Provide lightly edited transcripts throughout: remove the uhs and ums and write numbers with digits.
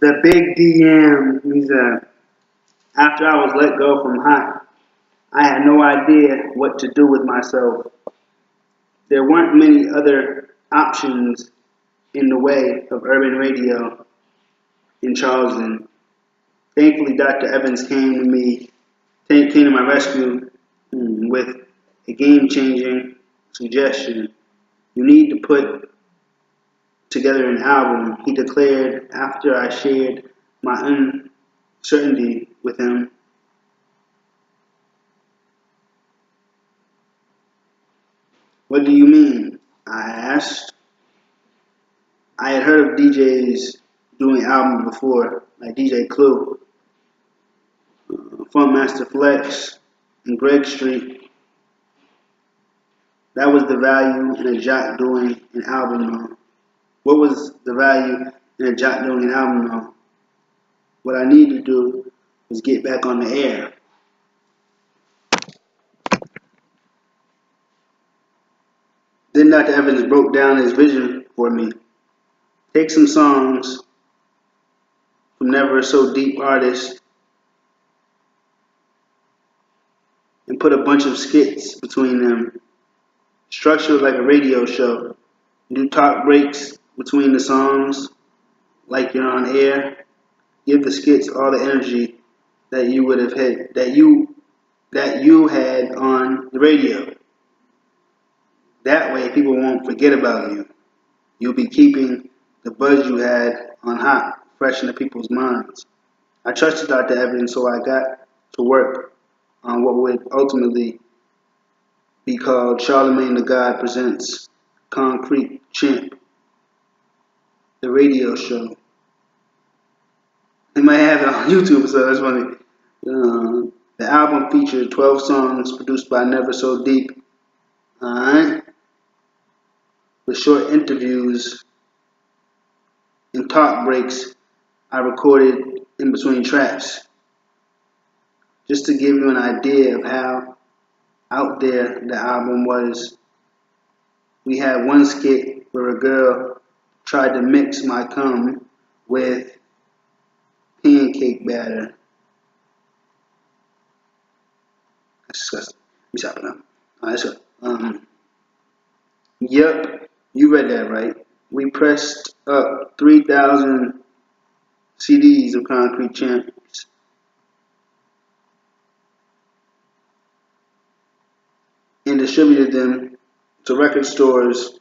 The big DM, he said, after I was let go from Hot, I had no idea what to do with myself. There weren't many other options in the way of urban radio in Charleston. Thankfully, Dr. Evans came to my rescue with a game-changing suggestion. You need to put together an album, he declared after I shared my uncertainty with him. What do you mean? I asked. I had heard of DJs doing albums before, like DJ Clue, Funkmaster Flex, and Greg Street. That was the value in a jock doing an album though. What was the value in a jock doing an album though? What I needed to do was get back on the air. Then Dr. Evans broke down his vision for me. Take some songs from Never So Deep artists and put a bunch of skits between them. Structure like a radio show. Do talk breaks between the songs like you're on air. Give the skits all the energy that you would have had that you had on the radio. That way people won't forget about you. You'll be keeping the buzz you had on Hot fresh in the people's minds. I trusted Dr. Evans, so I got to work on what would ultimately be called Charlamagne the God Presents Concrete Chimp, the radio show. They might have it on YouTube, so that's funny. The album featured 12 songs produced by Never So Deep, alright, with short interviews and talk breaks I recorded in between tracks. Just to give you an idea of how out there the album was, we had one skit where a girl tried to mix my cum with pancake batter. That's disgusting. Let me stop it now. Alright, let's go. Yep, you read that right. We pressed up 3,000 CDs of Concrete Champs and distributed them to record stores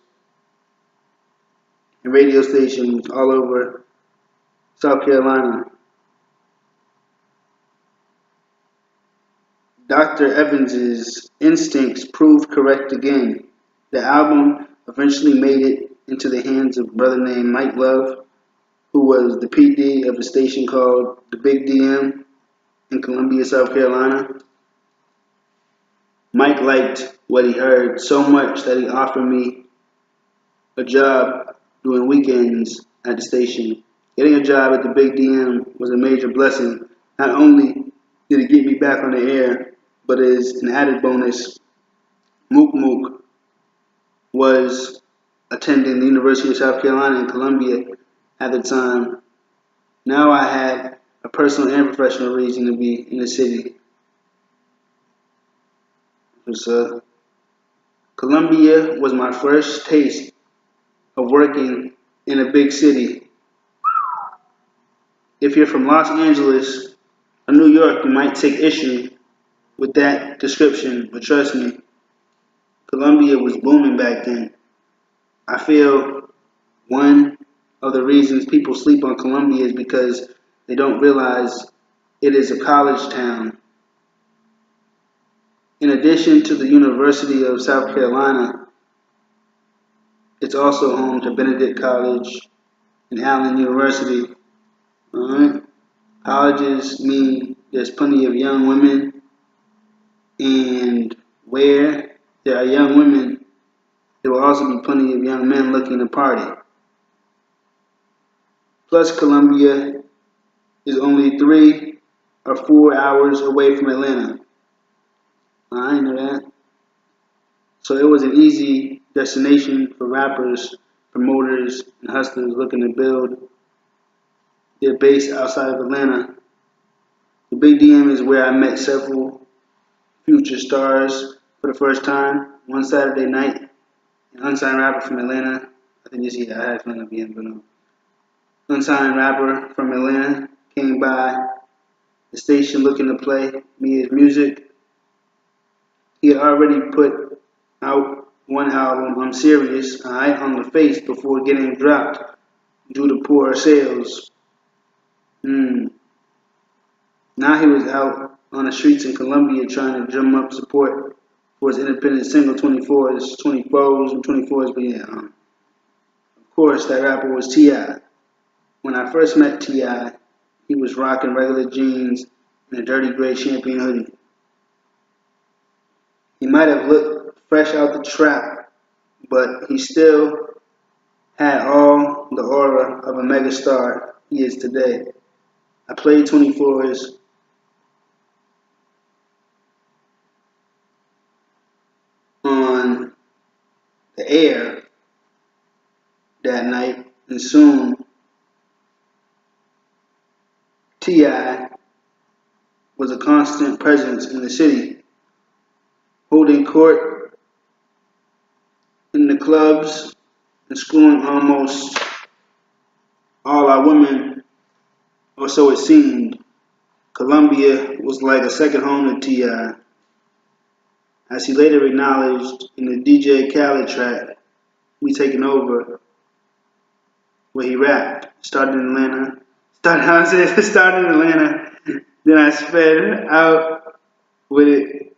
and radio stations all over South Carolina. Dr. Evans's instincts proved correct again. The album eventually made it into the hands of a brother named Mike Love, who was the PD of a station called The Big DM in Columbia, South Carolina. Mike liked what he heard so much that he offered me a job doing weekends at the station. Getting a job at the Big DM was a major blessing. Not only did it get me back on the air, but as an added bonus, Mook Mook was attending the University of South Carolina in Columbia at the time. Now I had a personal and professional reason to be in the city. Columbia was my first taste of working in a big city. If you're from Los Angeles or New York, you might take issue with that description, but trust me, Columbia was booming back then. I feel one of the reasons people sleep on Columbia is because they don't realize it is a college town. In addition to the University of South Carolina, it's also home to Benedict College and Allen University. Alright? Colleges mean there's plenty of young women, and where there are young women, there will also be plenty of young men looking to party. Plus, Columbia is only 3 or 4 hours away from Atlanta. I know that. So it was an easy destination for rappers, promoters, and hustlers looking to build They're based outside of Atlanta. The Big DM is where I met several future stars for the first time. One Saturday night, an unsigned rapper from Atlanta. I think this year I had fun at the end, but no. Unsigned rapper from Atlanta came by the station looking to play me his music. He had already put out one album, I'm Serious, on the face before getting dropped due to poor sales. Now he was out on the streets in Colombia trying to drum up support for his independent single 24s, 24s, and 24s, but yeah, of course that rapper was T.I. When I first met T.I., he was rocking regular jeans and a dirty gray champagne hoodie. He might have looked fresh out the trap, but he still had all the aura of a megastar he is today. I played 24s on the air that night, and soon T.I. was a constant presence in the city, holding court in the clubs and schooling almost all our women, or so it seemed. Colombia was like a second home to T.I. As he later acknowledged in the DJ Khaled track, We Taking Over, where he rapped, started in Atlanta, started in Atlanta, then I sped out with it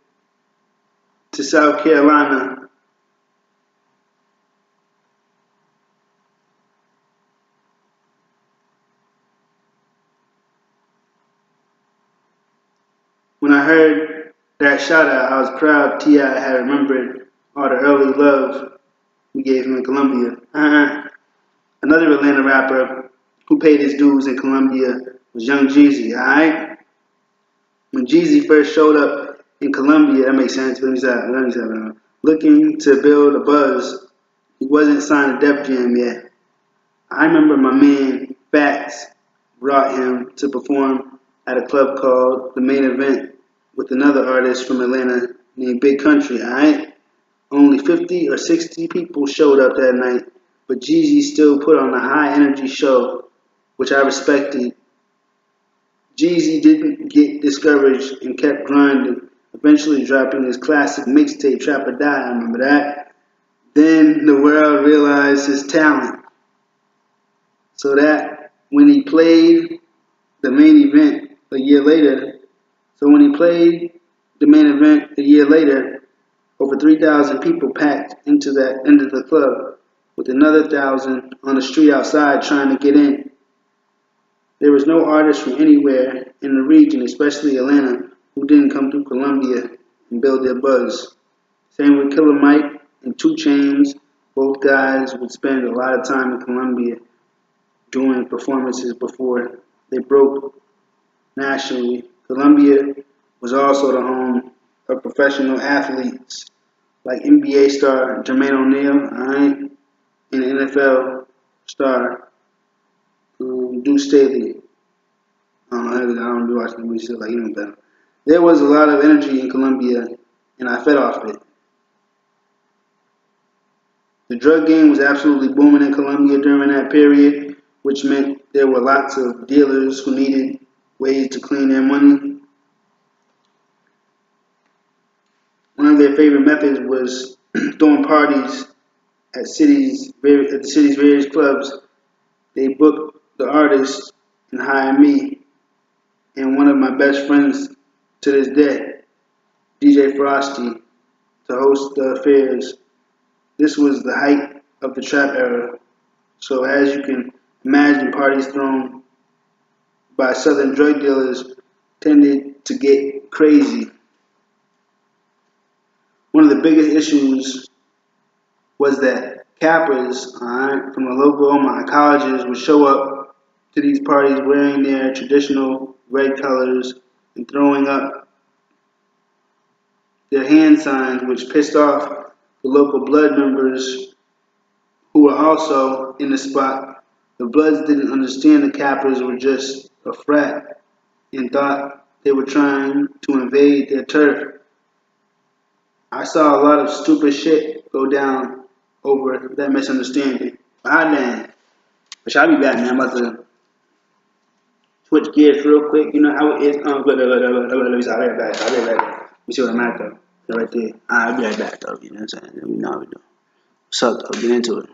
to South Carolina. When I heard that shout out, I was proud T.I. had remembered all the early love we gave him in Colombia. Another Atlanta rapper who paid his dues in Colombia was Young Jeezy, alright? When Jeezy first showed up in Colombia, that makes sense, looking to build a buzz, he wasn't signed to Def Jam yet. I remember my man Fats brought him to perform at a club called The Main Event with another artist from Atlanta named Big Country, alright? Only 50 or 60 people showed up that night, but Jeezy still put on a high energy show, which I respected. Jeezy didn't get discouraged and kept grinding, eventually dropping his classic mixtape Trap or Die, I remember that. Then the world realized his talent. So that when he played the main event a year later, over 3,000 people packed into the club, with another 1,000 on the street outside trying to get in. There was no artist from anywhere in the region, especially Atlanta, who didn't come through Colombia and build their buzz. Same with Killer Mike and 2 Chainz. Both guys would spend a lot of time in Colombia doing performances before they broke nationally. Colombia was also the home of professional athletes like NBA star Jermaine O'Neal, and NFL star Deuce Staley. I don't be watching the movie, like better. There was a lot of energy in Colombia, and I fed off it. The drug game was absolutely booming in Colombia during that period, which meant there were lots of dealers who needed ways to clean their money. One of their favorite methods was throwing parties at the city's various clubs. They booked the artists and hired me and one of my best friends to this day, DJ Frosty, to host the affairs. This was the height of the trap era, so as you can imagine, parties thrown by southern drug dealers tended to get crazy. One of the biggest issues was that cappers from the local Omaha colleges would show up to these parties wearing their traditional red colors and throwing up their hand signs, which pissed off the local blood members who were also in the spot The Bloods didn't understand the Capitals were just a frat and thought they were trying to invade their turf. I saw a lot of stupid shit go down over that misunderstanding. Ah, dang. But I'll be back, man. I'm about to switch gears real quick. You know how it is. Let me see. I'll be right back. Let me see what I'm at, though. Right there. I'll be right back, though. You know what I'm saying? We know how we do. What's up, though? Get into it.